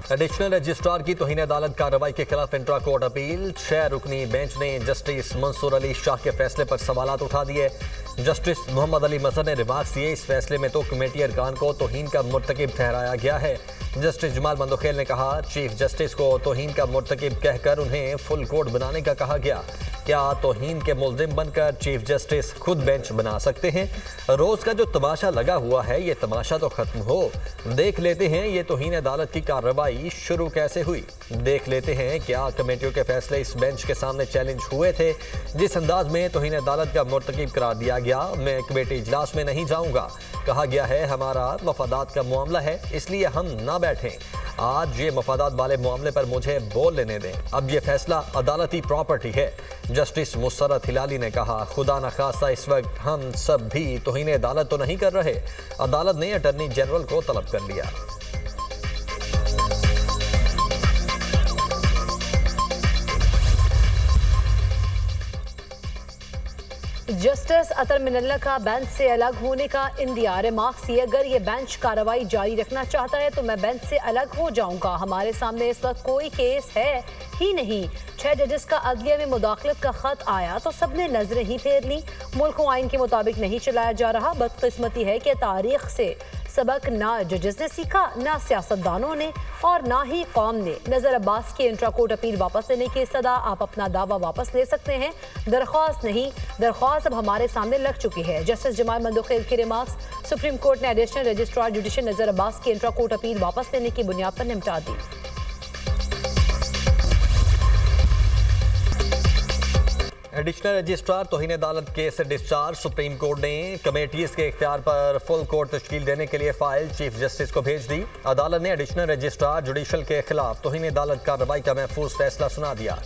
Additional registrar की तौहीन अदालत कार्रवाई के खिलाफ इंट्रा कोर्ट अपील। 6 रुकनी बेंच ने जस्टिस मंसूर अली शाह के फैसले पर सवालात उठा दिए। जस्टिस मोहम्मद अली मजहर ने रिमार्क्स दिए, इस फैसले में तो कमेटी अरकान को तौहीन का मुर्तकिब ठहराया गया है। जस्टिस जमाल मंदोखेल ने कहा, चीफ जस्टिस को तौहीन का मुर्तकिब कहकर उन्हें फुल कोर्ट बनाने का कहा गया। क्या तौहीन के मुल्जिम बनकर चीफ जस्टिस खुद बेंच बना सकते हैं? रोज का जो तमाशा लगा हुआ है, ये तमाशा तो खत्म हो। देख लेते हैं ये तौहीन अदालत की कार्रवाई शुरू कैसे हुई। देख लेते हैं क्या कमेटियों के फैसले इस बेंच के सामने चैलेंज हुए थे। जिस अंदाज में तौहीन अदालत का मुर्तकिब करार दिया गया, मैं कमेटी इजलास में नहीं जाऊंगा। कहा गया है हमारा मफादात का मामला है, इसलिए हम ना बैठें। आज ये मफादात वाले मामले पर मुझे बोल लेने दें। अब ये फैसला अदालती प्रॉपर्टी है। जस्टिस मुसर्रत हिलाली ने कहा, खुदा न खास्ता इस वक्त हम सब भी तौहीन अदालत तो नहीं कर रहे। अदालत ने अटॉर्नी जनरल को तलब कर लिया। जस्टिस अतर मिनल्ला का बेंच से अलग होने का इंदिया। रिमार्क्स ये, अगर ये बेंच कार्रवाई जारी रखना चाहता है तो मैं बेंच से अलग हो जाऊंगा। हमारे सामने इस वक्त कोई केस है ही नहीं। 6 जजेस का अदलिया में मुदाखलत का खत आया तो सबने नजरें ही फेर ली। मुल्क को आइन के मुताबिक नहीं चलाया जा रहा। बदकिस्मती है कि तारीख से सबक ना जजेस ने सीखा, ना सियासतदानों ने और ना ही कौम ने। नजर अब्बास की इंट्रा कोर्ट अपील वापस लेने की सदा। आप अपना दावा वापस ले सकते हैं, दरख्वास्त नहीं। दरख्वास्त अब हमारे सामने लग चुकी है। जस्टिस जमाल मंदोखेल के रिमार्क्स। सुप्रीम कोर्ट ने एडिशनल रजिस्ट्रार जुडिशल नजर अब्बास की इंट्रा कोर्ट अपील वापस लेने की बुनियाद पर निपटा दी। एडिशनल रजिस्ट्रार तौहीन अदालत केस से डिस्चार्ज। सुप्रीम कोर्ट ने कमेटीज के इख्तियार पर फुल कोर्ट तश्कील देने के लिए फाइल चीफ जस्टिस को भेज दी। अदालत ने एडिशनल रजिस्ट्रार जुडिशल के खिलाफ तौहीन अदालत कार्रवाई का महफूज फैसला सुना दिया।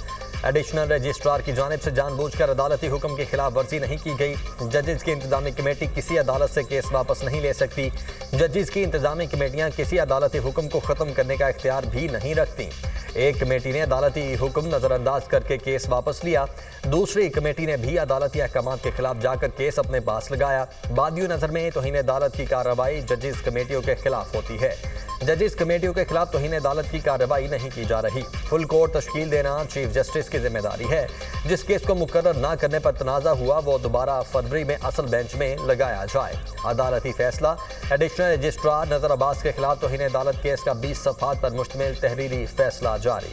एडिशनल रजिस्ट्रार की जानिब से जानबूझकर अदालती हुक्म की खिलाफ वर्जी नहीं की गई। जजेस की इंतजामी कमेटी किसी अदालत से केस वापस नहीं ले सकती। जजेस की इंतजामी कमेटियाँ किसी अदालती हुक्म को ख़त्म करने का इख्तियार भी नहीं रखती। एक कमेटी ने अदालती हुक्म नज़रअंदाज करके केस वापस लिया। दूसरी कमेटी ने भी अदालती अहकाम के खिलाफ जाकर केस अपने पास लगाया। बादियों नज़र में तौहीन अदालत की कार्रवाई जजेस कमेटियों के खिलाफ होती है। जजेस कमेटियों के खिलाफ तौहीन अदालत की कार्रवाई नहीं की जा रही। फुल कोर्ट तश्कील देना चीफ जस्टिस की जिम्मेदारी है। जिस केस को मुकर्रर ना करने पर तनाज़ा हुआ वो दोबारा फरवरी में असल बेंच में लगाया जाए। अदालती फैसला। एडिशनल रजिस्ट्रार नजर अब्बास के खिलाफ तौहीन अदालत केस का 20 सफ़हात पर मुश्तमिल तहरीरी फैसला जारी।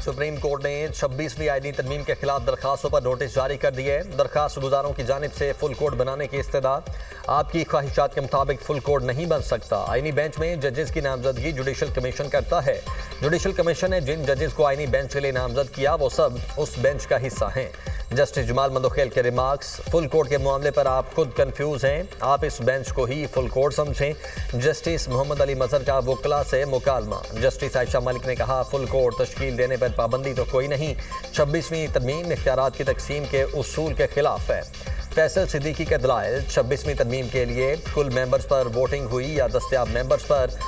सुप्रीम कोर्ट ने 26वीं आईनी तरमीम के खिलाफ दरखास्तों पर नोटिस जारी कर दिए। दरखास्त गुजारों की जानिब से फुल कोर्ट बनाने की इस्तदा। आपकी ख्वाहिशात के मुताबिक फुल कोर्ट नहीं बन सकता। आईनी बेंच में जजेस की नामजदगी जुडिशल कमीशन करता है। जुडिशल कमीशन ने जिन जजेस को आईनी बेंच के लिए नामजद किया वो सब उस बेंच का हिस्सा हैं। जस्टिस जमाल मंदोखेल के रिमार्क्स। फुल कोर्ट के मामले पर आप खुद कंफ्यूज हैं, आप इस बेंच को ही फुल कोर्ट समझें। जस्टिस मोहम्मद अली मजहर का वकला से मुकालमा। जस्टिस आयशा मलिक ने कहा, फुल कोर्ट तश्कील देने पर पाबंदी तो कोई नहीं। 26वीं तरमीम इख्तियारात की तकसीम के उसूल के खिलाफ है। फैसल सिद्दीकी के दलाइल। 26वीं तरमीम के लिए कुल मेंबर्स पर वोटिंग हुई या दस्तयाब मेंबर्स पर?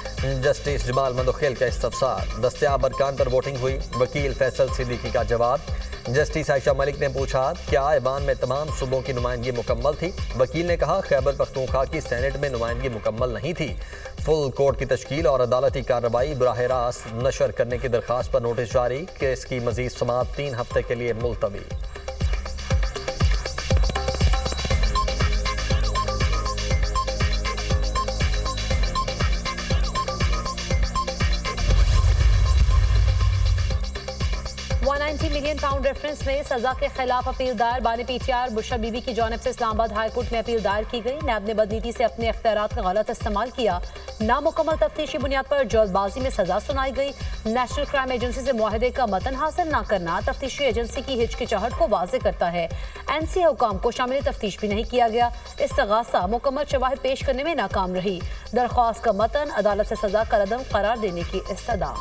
जस्टिस जमाल मंदोखेल का इस्तफसार। दस्तयाब अरकान पर वोटिंग हुई। वकील फैसल सिद्दीकी का जवाब। जस्टिस आयशा मलिक ने पूछा, क्या ऐवान में तमाम सूबों की नुमाइंदगी मुकम्मल थी? वकील ने कहा, खैबर पख्तूनख्वा की सेनेट में नुमाइंदगी मुकम्मल नहीं थी। फुल कोर्ट की तश्कील और अदालती कार्रवाई बराह रास्त नशर करने की दरख्वास्त पर नोटिस जारी। केस की मजीद समाअत 3 हफ्ते के लिए मुलतवी। £190 मिलियन रेफरेंस में सजा के खिलाफ अपील दायर। बानी पीटीआर बुशरा बीबी की जानिब से इस्लामाबाद हाई कोर्ट में अपील दायर की गई। नैब ने बदनीति से अपने इख्तियारात का गलत इस्तेमाल किया। नामुकम्मल तफ्तीशी बुनियाद पर जल्दबाजी में सजा सुनाई गई। नेशनल क्राइम एजेंसी से मुआहदे का मतन हासिल न करना तफ्तीशी एजेंसी की हिचकिचाहट को वाज़े करता है। NC हुकाम को शामिल तफ्तीश भी नहीं किया गया। इस्तगासा मुकम्मल शवाहिद पेश करने में नाकाम रही। दरख्वास्त का मतन अदालत से सजा का रदम करार देने की इस्तदा।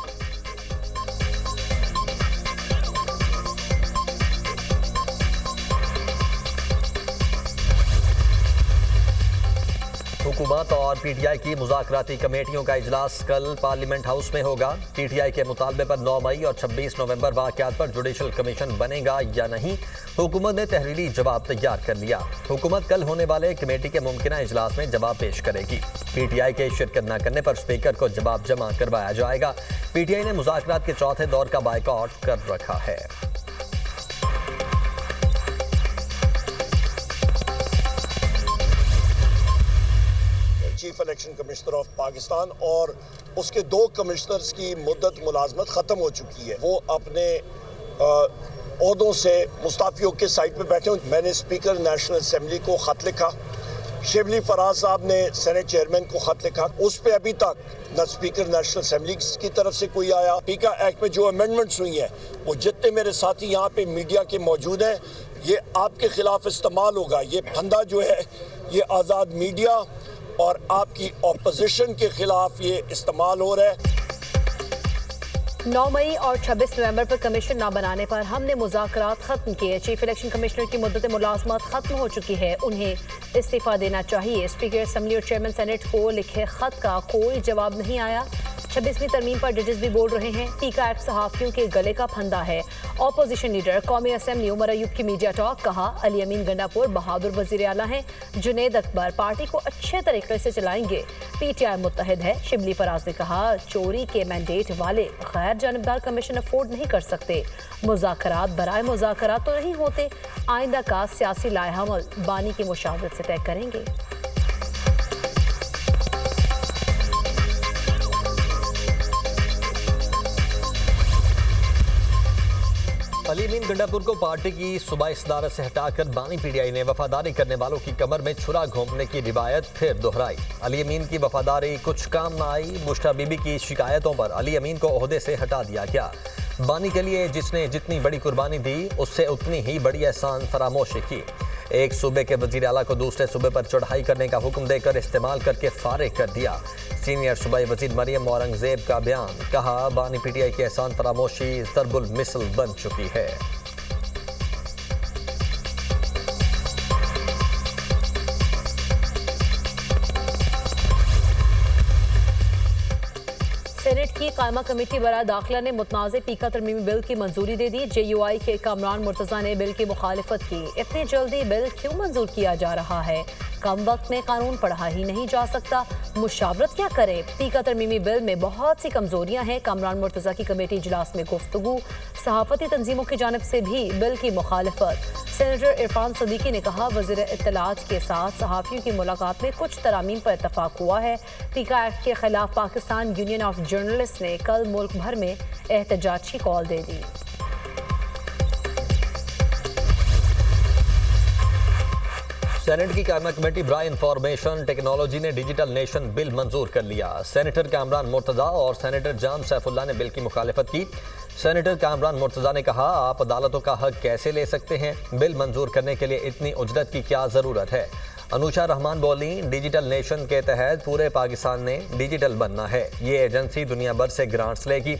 हुकूमत और पीटीआई की मुज़ाकराती कमेटियों का इजलास कल पार्लियामेंट हाउस में होगा। पीटीआई के मुतालबे पर 9 मई और 26 नवंबर वाक़यात पर जुडिशल कमीशन बनेगा या नहीं, हुकूमत ने तहरीरी जवाब तैयार कर लिया। हुकूमत कल होने वाले कमेटी के मुमकिना इजलास में जवाब पेश करेगी। पीटीआई के शिरकत न करने पर स्पीकर को जवाब जमा करवाया जाएगा। पीटीआई ने मुज़ाकरात के चौथे दौर का बायकॉट कर रखा है। Chief election commissioner of Pakistan और उसके 2 कमिश्नर्स की मुद्दत मुलाजमत ख़त्म हो चुकी है। वो अपने ओहदों से मुस्ताफियों के साइड पे बैठे हैं। मैंने स्पीकर नेशनल असेंबली को ख़त लिखा, शिबली फराज साहब ने सेनेट चेयरमैन को ख़त लिखा, उस पर अभी तक न स्पीकर नेशनल असेंबली की तरफ से कोई आया। पीका एक्ट में जो अमेंडमेंट्स हुई हैं वो जितने मेरे साथी यहाँ पे मीडिया के मौजूद हैं, ये आपके खिलाफ इस्तेमाल होगा। ये फंदा जो है ये आज़ाद मीडिया और आपकी ऑपोजिशन के खिलाफ ये इस्तेमाल हो रहा है। 9 मई और 26 नवंबर पर कमीशन न बनाने पर हमने मुज़ाकरात खत्म किए। चीफ इलेक्शन कमिश्नर की मुद्दत मुलाजमत खत्म हो चुकी है, उन्हें इस्तीफा देना चाहिए। स्पीकर असेंबली और चेयरमैन सेनेट को लिखे खत का कोई जवाब नहीं आया। 26वीं तरमीम पर जजेस भी बोल रहे हैं। पीका एक्ट सहाफ़ियों के गले का फंदा है। ऑपोजिशन लीडर कौमी असेंबली उमर अयूब की मीडिया टॉक, कहा अली अमीन गंडापुर बहादुर वज़ीर आला हैं, जुनेद अकबर पार्टी को अच्छे तरीके से चलाएंगे। पीटीआई मुत्तहिद है। शिबली फराज ने कहा चोरी के मैंडेट वाले गैर जानिबदार कमीशन अफोर्ड नहीं कर सकते। मुज़ाकरात बराए मुज़ाकरात तो नहीं होते। आइंदा का सियासी लाएहमल बानी की मुशावरत से तय करेंगे। अली अमीन गंडापुर को पार्टी की सूबाई सदारत से हटाकर बानी पीटीआई ने वफादारी करने वालों की कमर में छुरा घोंपने की रिवायत फिर दोहराई। अली अमीन की वफादारी कुछ काम न आई। मुश्ता बीबी की शिकायतों पर अली अमीन को ओहदे से हटा दिया गया। बानी के लिए जिसने जितनी बड़ी कुर्बानी दी उससे उतनी ही बड़ी एहसान फरामोशी की। एक सूबे के वजीर आला को दूसरे सूबे पर चढ़ाई करने का हुक्म देकर इस्तेमाल करके फारिग कर दिया। सीनियर सूबाई वजीर मरियम औरंगजेब का बयान, कहा बानी पीटीआई की एहसान फरामोशी ज़रबुल मिसल बन चुकी है। सेनेट की कायमा कमेटी बराए दाखिला ने मुतनाज़ पीका तरमीमी बिल की मंजूरी दे दी। JUI के कामरान मुर्तज़ा ने बिल की मुखालिफत की। इतनी जल्दी बिल क्यों मंजूर किया जा रहा है? कम वक्त में कानून पढ़ा ही नहीं जा सकता, मुशावरत क्या करे? पीका तरमीमी बिल में बहुत सी कमजोरियां हैं। कामरान मुर्तज़ा की कमेटी इजलास में गुफ्तगू। सहाफती तंजीमों की जानिब से भी बिल की मुखालिफत। सेनेटर इरफान सदीकी ने कहा वज़ीर इत्तलात के साथ सहाफ़ियों की मुलाकात में कुछ तरामीम पर इत्तफाक हुआ है। पीका एक्ट के खिलाफ पाकिस्तान यूनियन ऑफ जर्नलिस्ट ने कल मुल्क भर में एहतजाज की कॉल दे दी। सेनेट की कायमा कमेटी बराए इंफॉर्मेशन टेक्नोलॉजी ने डिजिटल नेशन बिल मंजूर कर लिया। सेनेटर कामरान मुर्तज़ा और सेनेटर जाम सैफुल्लाह ने बिल की मुखालिफत की। सेनेटर कामरान मुर्तज़ा ने कहा आप अदालतों का हक कैसे ले सकते हैं? बिल मंजूर करने के लिए इतनी उजरत की क्या ज़रूरत है? अनुषा रहमान बोली डिजिटल नेशन के तहत पूरे पाकिस्तान ने डिजिटल बनना है। ये एजेंसी दुनिया भर से ग्रांट्स लेगी।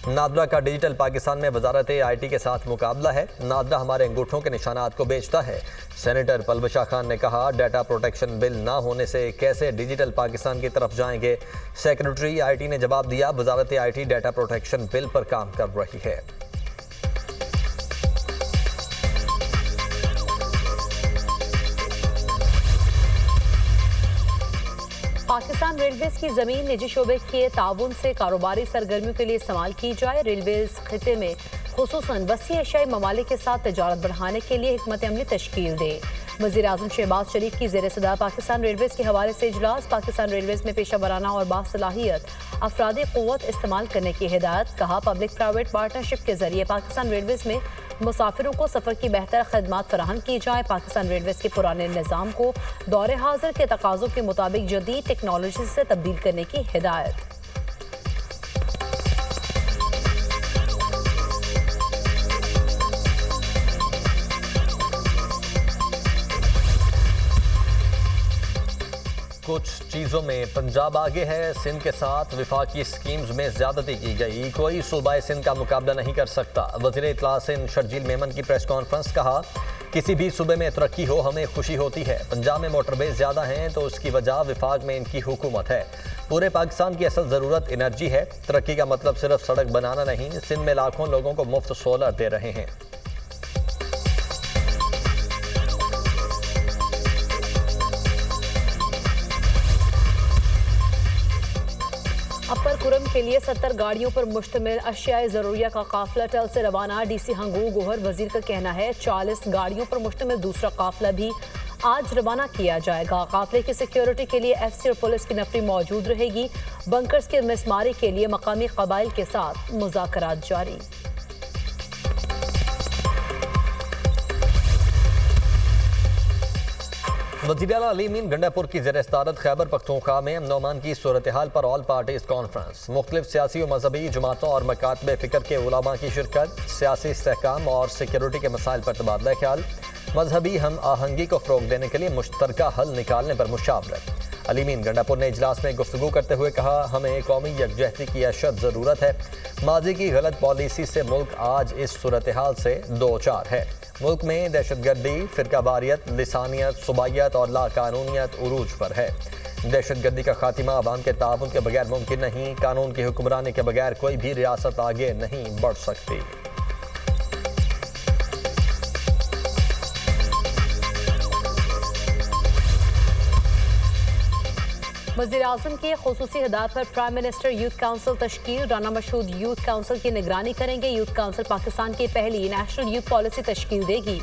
नादरा का डिजिटल पाकिस्तान में वजारत IT के साथ मुकाबला है। नादरा हमारे अंगूठों के निशानात को बेचता है। सेनेटर पलवशा खान ने कहा डाटा प्रोटेक्शन बिल ना होने से कैसे डिजिटल पाकिस्तान की तरफ जाएंगे? सेक्रेटरी IT ने जवाब दिया वजारत IT डाटा प्रोटेक्शन बिल पर काम कर रही है। पाकिस्तान रेलवेज की जमीन निजी शोबे के ताउन से कारोबारी सरगर्मियों के लिए इस्तेमाल की जाए। रेलवेज खिते में खुसूसन वसी एशियाई ममालिक के साथ तजारत बढ़ाने के लिए हिकमत अमली तश्कील दे। वज़ीर आज़म शहबाज शरीफ की ज़ेर सदारत पाकिस्तान रेलवेज के हवाले से इजलास। पाकिस्तान रेलवेज में पेशा वराना और बासलाहियत अफरादी क़ुव्वत इस्तेमाल करने की हिदायत। कहा पब्लिक प्राइवेट पार्टनरशिप के जरिए पाकिस्तान रेलवेज में मुसाफिरों को सफ़र की बेहतर खदमात फराहम की जाए। पाकिस्तान रेलवेज के पुराने निज़ाम को दौरे हाजिर के तकाज़ों के मुताबिक जदीद टेक्नोलॉजी से तब्दील करने की हिदायत। कुछ चीज़ों में पंजाब आगे है। सिंध के साथ विफाकी स्कीम्स में ज्यादती की गई। कोई सूबाए सिंध का मुकाबला नहीं कर सकता। वज़ीर इत्तलात सिंध शर्जील मेमन की प्रेस कॉन्फ्रेंस। कहा किसी भी सूबे में तरक्की हो हमें खुशी होती है। पंजाब में मोटरवेज ज़्यादा हैं तो उसकी वजह विफाक में इनकी हुकूमत है। पूरे पाकिस्तान की असल ज़रूरत एनर्जी है। तरक्की का मतलब सिर्फ सड़क बनाना नहीं। सिंध में लाखों लोगों को मुफ्त सोलर दे रहे हैं। अपर कुरम के लिए 70 गाड़ियों पर मुश्तमिल अशियाए ज़रूरिया का काफिला टल से रवाना। डीसी हंगू गोहर वजीर का कहना है 40 गाड़ियों पर मुश्तमिल दूसरा काफिला भी आज रवाना किया जाएगा। काफिले की सिक्योरिटी के लिए एफसी और पुलिस की नफरी मौजूद रहेगी। बंकर्स की मिसमारी के लिए मकामी कबाइल के साथ मुज़ाकरात जारी। वज़ीर-ए-आला अली मीन गंडापुर की ज़ेर-ए-सदारत खैबर पख्तूनख्वा में अमन अमान की सूरत हाल पर ऑल पार्टीज़ कॉन्फ्रेंस। मुख्तलिफ सियासी और मजहबी जमातों और मकातब फ़िक्र के उलमा की शिरकत। सियासी इस्तेहकाम और सिक्योरिटी के मसाइल पर तबादला ख्याल। मजहबी हम आहंगी को फ़रोग़ देने के लिए मुश्तरका हल निकालने पर मुशावरत। अली मीन गंडापुर ने इजलास में गुफ्तगू करते हुए कहा, हमें कौमी यकजहती की अशद ज़रूरत है। माजी की गलत पॉलिसी से मुल्क आज इस सूरत हाल से दो चार है। मुल्क में दहशतगर्दी, फ़िरकावारियत, लिसानियत, सुबाइयत और लाकानूनियत उरूज पर है। दहशतगर्दी का खात्मा अवाम के ताउन के बगैर मुमकिन नहीं। कानून की हुक्मरानी के बगैर कोई भी रियासत आगे नहीं बढ़ सकती। वज़ीर-ए-आज़म की खुसूसी हिदायत पर प्राइम मिनिस्टर यूथ काउंसिल तश्कील। राना मशहूद यूथ काउंसिल की निगरानी करेंगे। यूथ काउंसिल पाकिस्तान की पहली नेशनल यूथ पॉलिसी तश्कील देगी।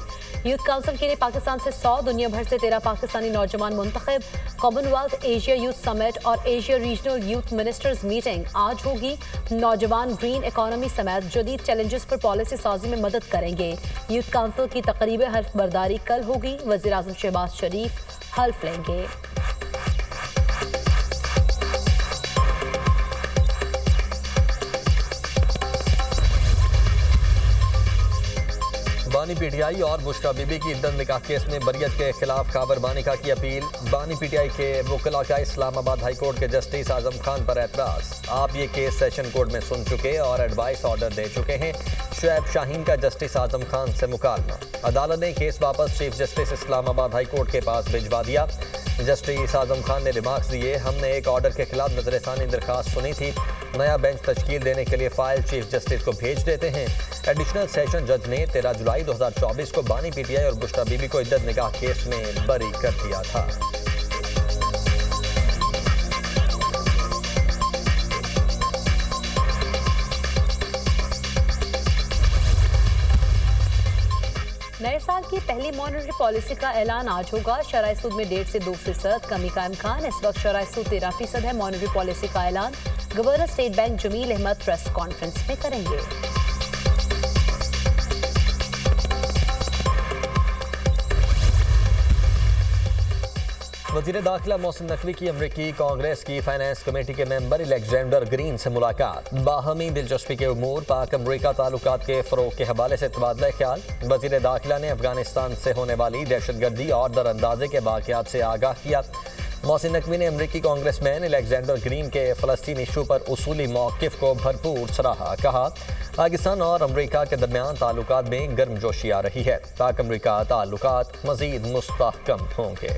यूथ काउंसिल के लिए पाकिस्तान से 100, दुनिया भर से 13 पाकिस्तानी नौजवान मुंतखब। कॉमनवेल्थ एशिया यूथ समिट और Asia regional youth ministers meeting आज होगी। नौजवान ग्रीन इकॉनमी समेत जदीद चैलेंजेस पर पॉलिसी साजी में मदद करेंगे। यूथ काउंसिल की तकरीब हल्फ बर्दारी कल होगी। वज़ीर-ए-आज़म शहबाज शरीफ हल्फ लेंगे। बानी पीटीआई और बुशरा बीबी की इद्दत निकाह केस में बरियत के खिलाफ खाबर बानिका की अपील। बानी पीटीआई के वकील का इस्लामाबाद हाई कोर्ट के जस्टिस आजम खान पर एतराज। आप ये केस सेशन कोर्ट में सुन चुके और एडवाइस ऑर्डर दे चुके हैं। शुएब शाहीन का जस्टिस आजम खान से मुकालमा। अदालत ने केस वापस chief justice Islamabad high court के पास भिजवा दिया। जस्टिस आजम खान ने रिमार्क्स दिए, हमने एक ऑर्डर के खिलाफ नजरसानी दरखास्त सुनी थी। नया बेंच तश्कील देने के लिए फाइल चीफ जस्टिस को भेज देते हैं। एडिशनल सेशन जज ने 13 जुलाई 2024 को बानी पीटीआई और बुशरा बीबी को इद्दत निकाह केस में बरी कर दिया था। नए साल की पहली मॉनेटरी पॉलिसी का ऐलान आज होगा। शरह सूद में 1.5 से 2% कमी का इम्कान। इस वक्त शरह सूद 13% है। मॉनेटरी पॉलिसी का ऐलान governor State Bank Jameel Ahmad press conference में करेंगे। वज़ीर दाखिला मोहसिन नकवी की अमरीकी कांग्रेस की फाइनेंस कमेटी के मेंबर अलेक्जेंडर ग्रीन से मुलाकात। बाहमी दिलचस्पी के उमूर, पाक अमरीका ताल्लुकात के फ़रोग़ के हवाले से तबादला ख्याल। वज़ीर दाखिला ने अफगानिस्तान से होने वाली दहशतगर्दी और दरअंदाज़ी के वाक़यात से आगाह किया। मोहसिन नकवी ने अमरीकी कांग्रेसमैन अलेक्जेंडर ग्रीन के फ़लस्तीन इशू पर उसूली मौक़िफ़ को भरपूर सराहा। कहा, पाकिस्तान और अमरीका के दरमियान ताल्लुकात में गर्मजोशी आ रही है। पाक अमरीका ताल्लुकात मज़ीद मुस्तहकम होंगे।